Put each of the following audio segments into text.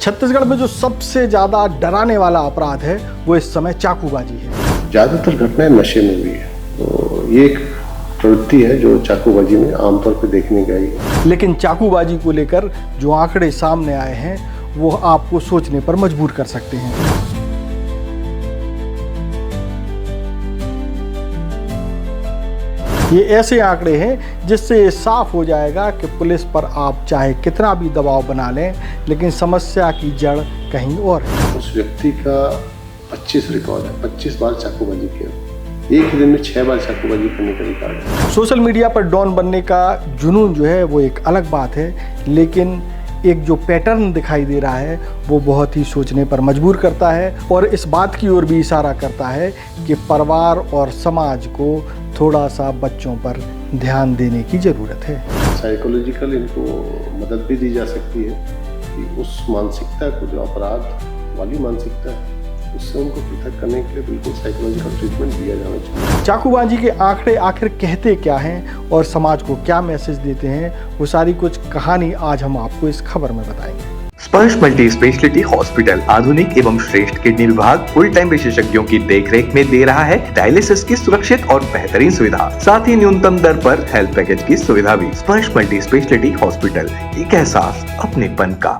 छत्तीसगढ़ में जो सबसे ज्यादा डराने वाला अपराध है वो इस समय चाकूबाजी है। ज्यादातर घटनाएं नशे में हुई है, तो ये एक प्रवृत्ति है जो चाकूबाजी में आमतौर पर देखने गई है। लेकिन चाकूबाजी को लेकर जो आंकड़े सामने आए हैं वो आपको सोचने पर मजबूर कर सकते हैं। ये ऐसे आंकड़े हैं जिससे ये साफ हो जाएगा कि पुलिस पर आप चाहे कितना भी दबाव बना लें, लेकिन समस्या की जड़ कहीं और है। उस व्यक्ति का 25 रिकॉर्ड है, 25 बार चाकूबाजी किया, एक ही दिन में 6 बार चाकूबाजी करने का रिकॉर्ड है। सोशल मीडिया पर डॉन बनने का जुनून जो है वो एक अलग बात है, लेकिन एक जो पैटर्न दिखाई दे रहा है वो बहुत ही सोचने पर मजबूर करता है और इस बात की ओर भी इशारा करता है कि परिवार और समाज को थोड़ा सा बच्चों पर ध्यान देने की ज़रूरत है। साइकोलॉजिकल इनको मदद भी दी जा सकती है कि उस मानसिकता को, जो अपराध वाली मानसिकता है, उससे उनको पृथक करने के लिए बिल्कुल साइकोलॉजिकल ट्रीटमेंट दिया जाना चाहिए। चाकूबाजी के आंकड़े आखिर कहते क्या हैं और समाज को क्या मैसेज देते हैं, वो सारी कुछ कहानी आज हम आपको इस खबर में बताएंगे। स्पर्श मल्टी स्पेशलिटी हॉस्पिटल आधुनिक एवं श्रेष्ठ किडनी विभाग फुल टाइम विशेषज्ञों की देखरेख में दे रहा है डायलिसिस की सुरक्षित और बेहतरीन सुविधा, साथ ही न्यूनतम दर पर हेल्थ पैकेज की सुविधा भी। स्पर्श मल्टी स्पेशलिटी हॉस्पिटल, एक एहसास अपनेपन का।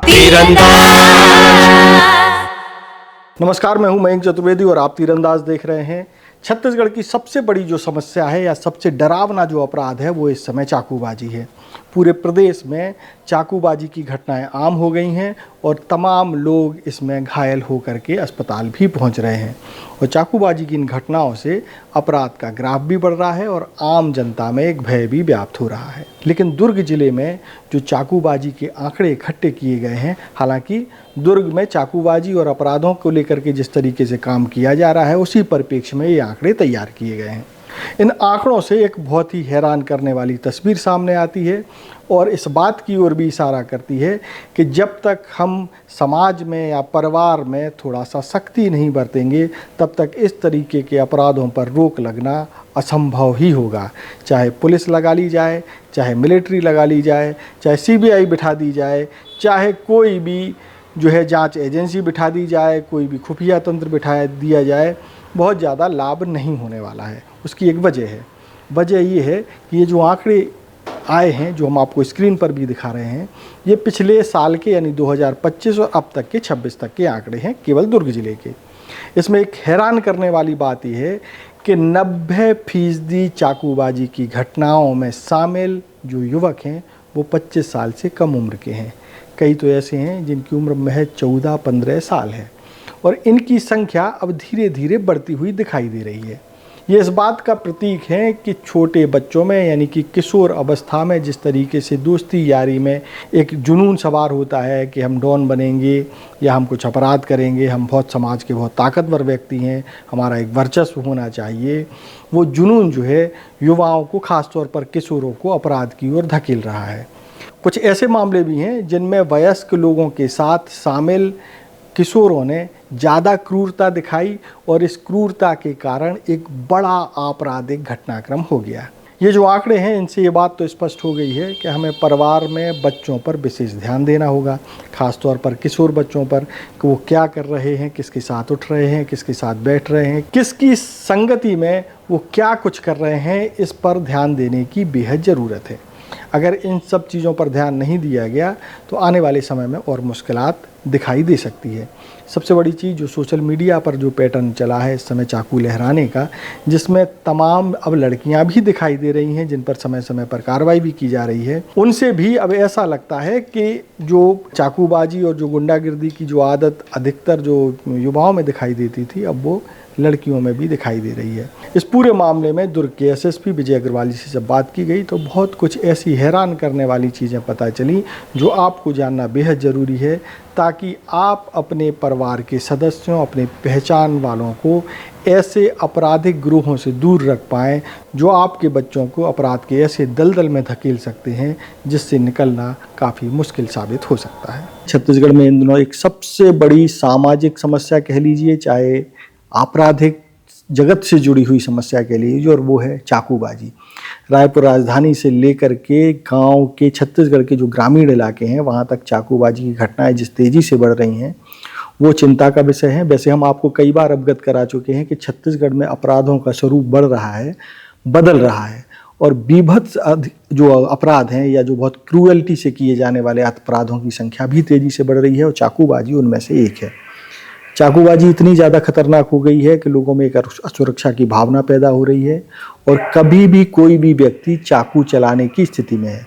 नमस्कार, मैं हूं मयंक चतुर्वेदी और आप तीरंदाज देख रहे हैं। छत्तीसगढ़ की सबसे बड़ी जो समस्या है या सबसे डरावना जो अपराध है वो इस समय चाकूबाजी है। पूरे प्रदेश में चाकूबाजी की घटनाएं आम हो गई हैं और तमाम लोग इसमें घायल होकर के अस्पताल भी पहुंच रहे हैं और चाकूबाजी की इन घटनाओं से अपराध का ग्राफ भी बढ़ रहा है और आम जनता में एक भय भी व्याप्त हो रहा है। लेकिन दुर्ग जिले में जो चाकूबाजी के आंकड़े इकट्ठे किए गए हैं, हालांकि दुर्ग में चाकूबाजी और अपराधों को लेकर के जिस तरीके से काम किया जा रहा है उसी परिप्रेक्ष्य में ये आंकड़े तैयार किए गए हैं। इन आंकड़ों से एक बहुत ही हैरान करने वाली तस्वीर सामने आती है और इस बात की ओर भी इशारा करती है कि जब तक हम समाज में या परिवार में थोड़ा सा सख्ती नहीं बरतेंगे तब तक इस तरीके के अपराधों पर रोक लगना असंभव ही होगा। चाहे पुलिस लगा ली जाए, चाहे मिलिट्री लगा ली जाए, चाहे CBI बिठा दी जाए, चाहे कोई भी जो है जांच एजेंसी बिठा दी जाए, कोई भी खुफिया तंत्र बिठा दिया जाए, बहुत ज़्यादा लाभ नहीं होने वाला है। उसकी एक वजह है। वजह ये है कि ये जो आंकड़े आए हैं, जो हम आपको स्क्रीन पर भी दिखा रहे हैं, ये पिछले साल के यानी 2025 और अब तक के 26 तक के आंकड़े हैं, केवल दुर्ग जिले के। इसमें एक हैरान करने वाली बात यह है कि 90% चाकूबाजी की घटनाओं में शामिल जो युवक हैं वो 25 साल से कम उम्र के हैं। कई तो ऐसे हैं जिनकी उम्र महज 14-15 साल है और इनकी संख्या अब धीरे धीरे बढ़ती हुई दिखाई दे रही है। ये इस बात का प्रतीक है कि छोटे बच्चों में यानी कि किशोर अवस्था में जिस तरीके से दोस्ती यारी में एक जुनून सवार होता है कि हम डॉन बनेंगे या हम कुछ अपराध करेंगे, हम बहुत समाज के बहुत ताकतवर व्यक्ति हैं, हमारा एक वर्चस्व होना चाहिए, वो जुनून जो है युवाओं को, खासतौर पर किशोरों को अपराध की ओर धकेल रहा है। कुछ ऐसे मामले भी हैं जिनमें वयस्क लोगों के साथ शामिल किशोरों ने ज़्यादा क्रूरता दिखाई और इस क्रूरता के कारण एक बड़ा आपराधिक घटनाक्रम हो गया। ये जो आंकड़े हैं इनसे ये बात तो स्पष्ट हो गई है कि हमें परिवार में बच्चों पर विशेष ध्यान देना होगा, खासतौर पर किशोर बच्चों पर, कि वो क्या कर रहे हैं, किसके साथ उठ रहे हैं, किसके साथ बैठ रहे हैं, किसकी संगति में वो क्या कुछ कर रहे हैं, इस पर ध्यान देने की बेहद ज़रूरत है। अगर इन सब चीज़ों पर ध्यान नहीं दिया गया तो आने वाले समय में और मुश्किलात दिखाई दे सकती है। सबसे बड़ी चीज़ जो सोशल मीडिया पर जो पैटर्न चला है इस समय चाकू लहराने का, जिसमें तमाम अब लड़कियां भी दिखाई दे रही हैं जिन पर समय समय पर कार्रवाई भी की जा रही है, उनसे भी अब ऐसा लगता है कि जो चाकूबाजी और जो गुंडागिर्दी की जो आदत अधिकतर जो युवाओं में दिखाई देती थी अब वो लड़कियों में भी दिखाई दे रही है। इस पूरे मामले में दुर्ग के SSP विजय अग्रवाल जी से जब बात की गई तो बहुत कुछ ऐसी हैरान करने वाली चीज़ें पता चली जो आपको जानना बेहद ज़रूरी है, ताकि आप अपने परिवार के सदस्यों, अपने पहचान वालों को ऐसे आपराधिक गिरोहों से दूर रख पाएँ जो आपके बच्चों को अपराध के ऐसे दलदल में धकेल सकते हैं जिससे निकलना काफ़ी मुश्किल साबित हो सकता है। छत्तीसगढ़ में इन दिनों एक सबसे बड़ी सामाजिक समस्या कह लीजिए, चाहे आपराधिक जगत से जुड़ी हुई समस्या के लिए, जो और वो है चाकूबाजी। रायपुर राजधानी से लेकर के गांव के छत्तीसगढ़ के जो ग्रामीण इलाके हैं वहां तक चाकूबाजी की घटनाएं जिस तेजी से बढ़ रही हैं वो चिंता का विषय है। वैसे हम आपको कई बार अवगत करा चुके हैं कि छत्तीसगढ़ में अपराधों का स्वरूप बढ़ रहा है, बदल रहा है और बीभत्स जो अपराध हैं या जो बहुत क्रूएल्टी से किए जाने वाले अपराधों की संख्या भी तेजी से बढ़ रही है और चाकूबाजी उनमें से एक है। चाकूबाजी इतनी ज़्यादा खतरनाक हो गई है कि लोगों में एक असुरक्षा की भावना पैदा हो रही है और कभी भी कोई भी व्यक्ति चाकू चलाने की स्थिति में है।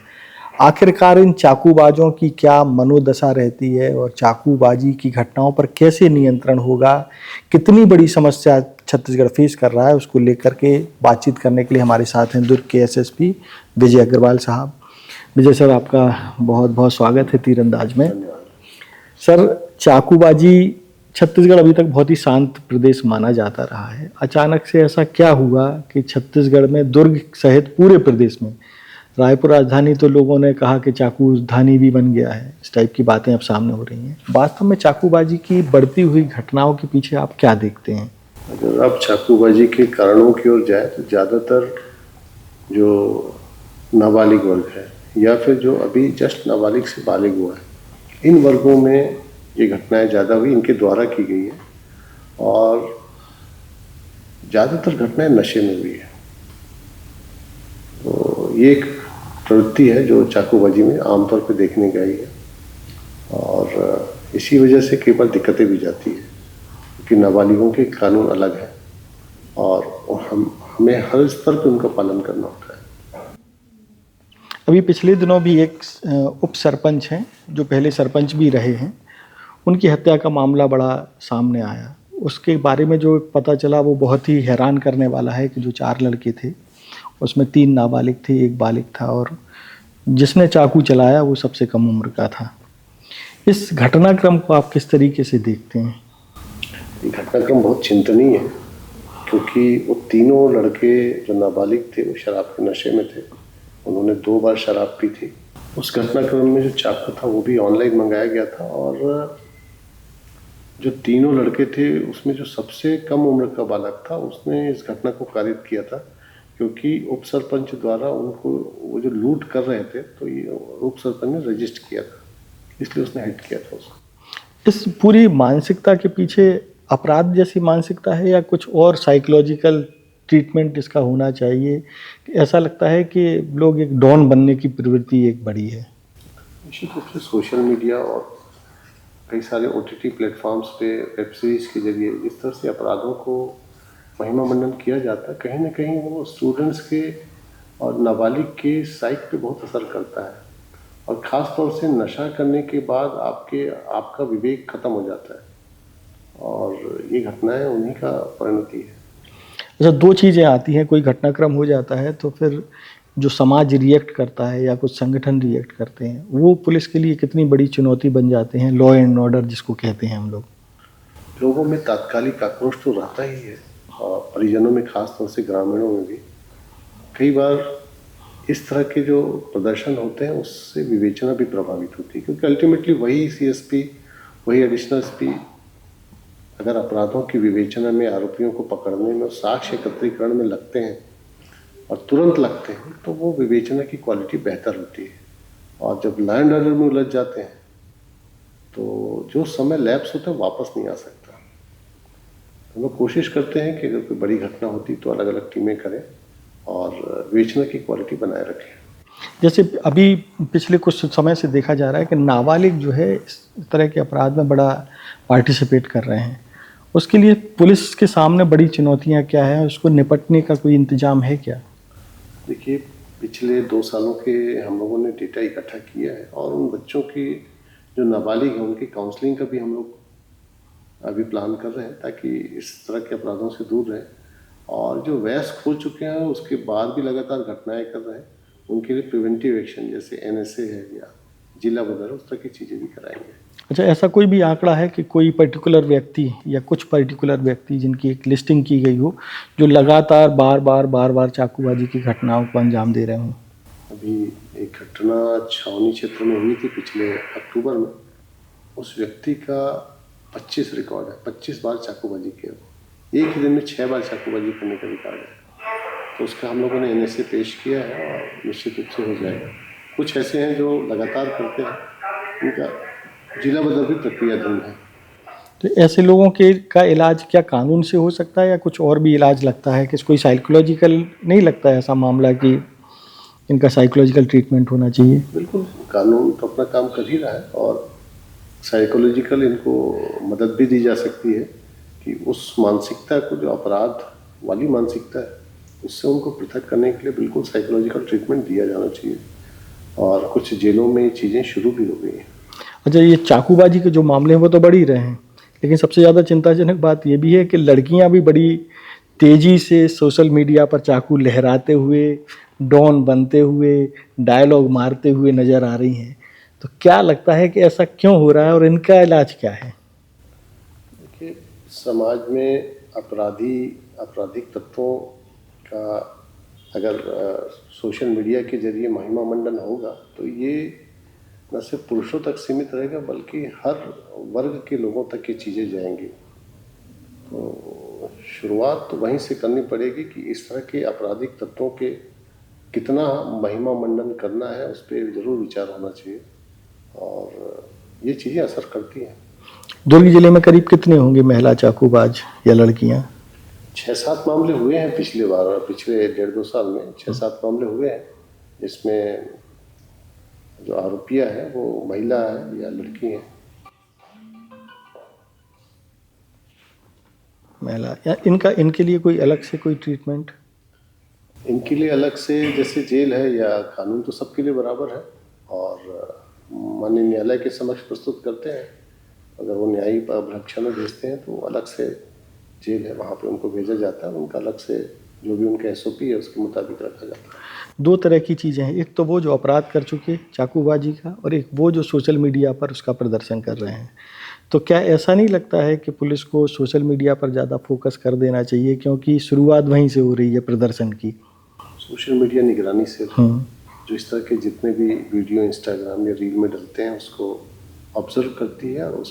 आखिरकार इन चाकूबाजों की क्या मनोदशा रहती है और चाकूबाजी की घटनाओं पर कैसे नियंत्रण होगा, कितनी बड़ी समस्या छत्तीसगढ़ फेस कर रहा है, उसको लेकर के बातचीत करने के लिए हमारे साथ हैं दुर्ग के एसएसपी विजय अग्रवाल साहब। विजय सर, आपका बहुत बहुत स्वागत है तीरंदाज में। सर, चाकूबाजी छत्तीसगढ़ अभी तक बहुत ही शांत प्रदेश माना जाता रहा है। अचानक से ऐसा क्या हुआ कि छत्तीसगढ़ में दुर्ग सहित पूरे प्रदेश में, रायपुर राजधानी तो लोगों ने कहा कि चाकूधानी भी बन गया है, इस टाइप की बातें अब सामने हो रही हैं। वास्तव में चाकूबाजी की बढ़ती हुई घटनाओं के पीछे आप क्या देखते हैं? अगर आप चाकूबाजी के कारणों की ओर जाए तो ज़्यादातर जो नाबालिग वर्ग है या फिर जो अभी जस्ट नाबालिग से बालिग हुआ है, इन वर्गों में ये घटनाएं ज़्यादा हुई, इनके द्वारा की गई है और ज़्यादातर घटनाएं नशे में हुई है। तो ये एक प्रवृत्ति है जो चाकूबाजी में आमतौर पर देखने गई है और इसी वजह से कई बार दिक्कतें भी जाती है क्योंकि नाबालिगों के कानून अलग है और हमें हर स्तर पर उनका पालन करना होता है। अभी पिछले दिनों भी एक उप सरपंच हैं जो पहले सरपंच भी रहे हैं, उनकी हत्या का मामला बड़ा सामने आया। उसके बारे में जो पता चला वो बहुत ही हैरान करने वाला है कि जो 4 लड़के थे उसमें 3 नाबालिग थे, 1 बालिग था और जिसने चाकू चलाया वो सबसे कम उम्र का था। इस घटनाक्रम को आप किस तरीके से देखते हैं? ये घटनाक्रम बहुत चिंतनीय है क्योंकि वो तीनों लड़के जो नाबालिग थे वो शराब के नशे में थे। उन्होंने 2 बार शराब पी थी। उस घटनाक्रम में जो चाकू था वो भी ऑनलाइन मंगाया गया था और जो तीनों लड़के थे उसमें जो सबसे कम उम्र का बालक था उसने इस घटना को कारित किया था क्योंकि उप सरपंच द्वारा उनको वो जो लूट कर रहे थे तो ये उप सरपंच ने रजिस्टर किया था, इसलिए उसने हिट किया था उसको। इस पूरी मानसिकता के पीछे अपराध जैसी मानसिकता है या कुछ और साइकोलॉजिकल ट्रीटमेंट इसका होना चाहिए? ऐसा लगता है कि लोग एक डॉन बनने की प्रवृत्ति एक बड़ी है। निश्चित रूप से सोशल मीडिया और कई सारे OTT प्लेटफॉर्म्स पे वेब सीरीज के जरिए जिस तरह से अपराधों को महिमा मंडन किया जाता है, कहीं ना कहीं वो स्टूडेंट्स के और नाबालिग के साइक पे बहुत असर करता है और ख़ास तौर से नशा करने के बाद आपका विवेक ख़त्म हो जाता है और ये घटनाएं उन्हीं का परिणति है। अच्छा, 2 चीज़ें आती हैं, कोई घटनाक्रम हो जाता है तो फिर जो समाज रिएक्ट करता है या कुछ संगठन रिएक्ट करते हैं, वो पुलिस के लिए कितनी बड़ी चुनौती बन जाते हैं। लॉ एंड ऑर्डर जिसको कहते हैं हम लोग, लोगों में तात्कालिक आक्रोश तो रहता ही है और परिजनों में, खास तौर से ग्रामीणों में भी कई बार इस तरह के जो प्रदर्शन होते हैं उससे विवेचना भी प्रभावित होती है क्योंकि अल्टीमेटली वही CSP, वही एडिशनल SP अगर अपराधों की विवेचना में, आरोपियों को पकड़ने में और साक्ष्य एकत्रीकरण में लगते हैं और तुरंत लगते हैं तो वो विवेचना की क्वालिटी बेहतर होती है और जब लॉ एंड ऑर्डर में उलझ जाते हैं तो जो समय लैप्स होता है वापस नहीं आ सकता। हम लोग कोशिश करते हैं कि अगर कोई बड़ी घटना होती तो अलग अलग टीमें करें और विवेचना की क्वालिटी बनाए रखें। जैसे अभी पिछले कुछ समय से देखा जा रहा है कि नाबालिग जो है इस तरह के अपराध में बड़ा पार्टिसिपेट कर रहे हैं, उसके लिए पुलिस के सामने बड़ी चुनौतियां क्या है, उसको निपटने का कोई इंतजाम है क्या? देखिए, पिछले 2 सालों के हम लोगों ने डेटा इकट्ठा किया है और उन बच्चों की जो नाबालिग हैं उनकी काउंसलिंग का भी हम लोग अभी प्लान कर रहे हैं ताकि इस तरह के अपराधों से दूर रहें और जो वयस्क हो चुके हैं उसके बाद भी लगातार घटनाएं कर रहे हैं उनके लिए प्रिवेंटिव एक्शन जैसे NSA है या जिला वगैरह उस तरह की चीज़ें भी कराएंगे। अच्छा, ऐसा कोई भी आंकड़ा है कि कोई पर्टिकुलर व्यक्ति या कुछ पर्टिकुलर व्यक्ति जिनकी एक लिस्टिंग की गई हो जो लगातार बार बार चाकूबाजी की घटनाओं को अंजाम दे रहे हों? अभी एक घटना छावनी क्षेत्र में हुई थी पिछले अक्टूबर में। उस व्यक्ति का 25 रिकॉर्ड है, 25 बार चाकूबाजी किया। एक ही दिन में 6 बार चाकूबाजी करने का रिकॉर्ड है। तो उसका हम लोगों ने NSA पेश किया है और निश्चित रूप से हो जाएगा। कुछ ऐसे हैं जो लगातार करते हैं, उनका जिला बदल भी प्रक्रियाधीन है। तो ऐसे लोगों के का इलाज क्या कानून से हो सकता है या कुछ और भी इलाज लगता है? कि कोई साइकोलॉजिकल नहीं लगता है ऐसा मामला कि इनका साइकोलॉजिकल ट्रीटमेंट होना चाहिए? बिल्कुल, कानून तो अपना काम कर ही रहा है और साइकोलॉजिकल इनको मदद भी दी जा सकती है कि उस मानसिकता को, जो अपराध वाली मानसिकता है, उससे उनको पृथक करने के लिए बिल्कुल साइकोलॉजिकल ट्रीटमेंट दिया जाना चाहिए। और कुछ जेलों में ये चीज़ें शुरू भी हो गई हैं। अच्छा, ये चाकूबाजी के जो मामले हैं वो तो बढ़ ही रहे हैं, लेकिन सबसे ज़्यादा चिंताजनक बात ये भी है कि लड़कियां भी बड़ी तेज़ी से सोशल मीडिया पर चाकू लहराते हुए, डॉन बनते हुए, डायलॉग मारते हुए नज़र आ रही हैं। तो क्या लगता है कि ऐसा क्यों हो रहा है और इनका इलाज क्या है? देखिए, समाज में आपराधिक तत्वों का अगर सोशल मीडिया के जरिए महिमा मंडन होगा तो ये न सिर्फ पुरुषों तक सीमित रहेगा बल्कि हर वर्ग के लोगों तक ये चीज़ें जाएंगी। तो शुरुआत तो वहीं से करनी पड़ेगी कि इस तरह के आपराधिक तत्वों के कितना महिमा मंडन करना है, उस पर ज़रूर विचार होना चाहिए और ये चीज़ें असर करती हैं। दुर्ग जिले में करीब कितने होंगे महिला चाकूबाज या लड़कियां? 6-7 मामले हुए हैं पिछले 1.5-2 साल में 6-7 मामले हुए हैं, जिसमें जो आरोपियां हैं वो महिला है या लड़की हैं। महिला या इनके लिए कोई अलग से कोई ट्रीटमेंट? इनके लिए अलग से जैसे जेल है या कानून तो सबके लिए बराबर है और माननीय न्यायालय के समक्ष प्रस्तुत करते हैं। अगर वो न्यायिक अभिरक्षा में भेजते हैं तो अलग से जेल है, वहाँ पे उनको भेजा जाता है। उनका अलग से जो भी उनका SOP है उसके मुताबिक रखा जाता है। 2 तरह की चीज़ें हैं, एक तो वो जो अपराध कर चुके चाकूबाजी का, और एक वो जो सोशल मीडिया पर उसका प्रदर्शन कर रहे हैं। तो क्या ऐसा नहीं लगता है कि पुलिस को सोशल मीडिया पर ज़्यादा फोकस कर देना चाहिए, क्योंकि शुरुआत वहीं से हो रही है प्रदर्शन की? सोशल मीडिया निगरानी सेल जो इस तरह के जितने भी वीडियो इंस्टाग्राम या रील में डलते हैं उसको ऑब्जर्व करती है और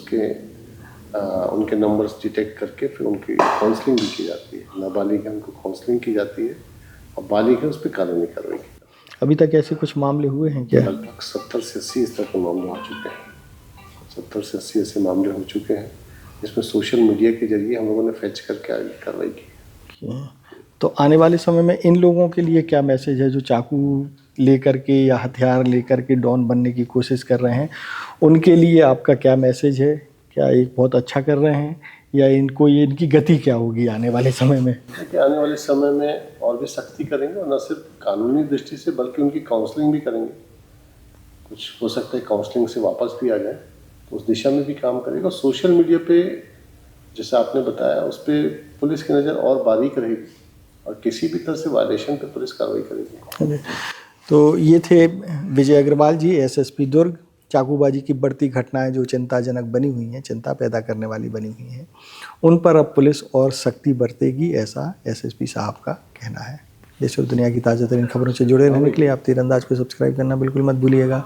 उनके नंबर्स डिटेक्ट करके फिर उनकी काउंसलिंग भी की जाती है। नाबालिग है उनको काउंसलिंग की जाती है और बालिग है उस पर कानूनी कार्रवाई की जाती है। अभी तक ऐसे कुछ मामले हुए हैं क्या? लगभग 70 से 80 इस तरह के मामले हो चुके हैं। 70 से 80 ऐसे मामले हो चुके हैं जिसमें सोशल मीडिया के जरिए हम लोगों ने फैच करके आगे कार्रवाई की। तो आने वाले समय में इन लोगों के लिए क्या मैसेज है जो चाकू लेकर के या हथियार लेकर के डॉन बनने की कोशिश कर रहे हैं? उनके लिए आपका क्या मैसेज है? क्या एक बहुत अच्छा कर रहे हैं या इनकी गति क्या होगी आने वाले समय में? आने वाले समय में और भी सख्ती करेंगे और न सिर्फ कानूनी दृष्टि से बल्कि उनकी काउंसलिंग भी करेंगे। कुछ हो सकता है काउंसलिंग से वापस भी आ जाए तो उस दिशा में भी काम करेगा। सोशल मीडिया पे जैसा आपने बताया उस पर पुलिस की नज़र और बारीक रहेगी और किसी भी तरह से वायलेशन पे पुलिस कार्रवाई करेगी। तो ये थे विजय अग्रवाल जी, SSP दुर्ग। चाकूबाजी की बढ़ती घटनाएं जो चिंताजनक बनी हुई हैं, चिंता पैदा करने वाली बनी हुई हैं, उन पर अब पुलिस और सख्ती बरतेगी, ऐसा SSP साहब का कहना है। देश और दुनिया की ताज़ा तरीन खबरों से जुड़े रहने के लिए आप तीरंदाज को सब्सक्राइब करना बिल्कुल मत भूलिएगा।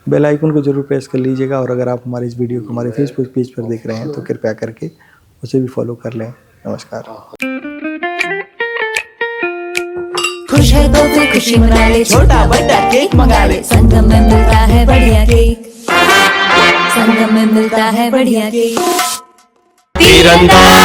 बेल आइकन को जरूर प्रेस कर लीजिएगा और अगर आप हमारे इस वीडियो को हमारे फेसबुक पेज पर देख रहे हैं तो कृपया करके उसे भी फॉलो कर लें। नमस्कार। खुश है तो फिर खुशी मना ले, छोटा बड़ा केक मंगा ले। संगम में मिलता है बढ़िया केक, संगम में मिलता है बढ़िया केक। तीरंदाज।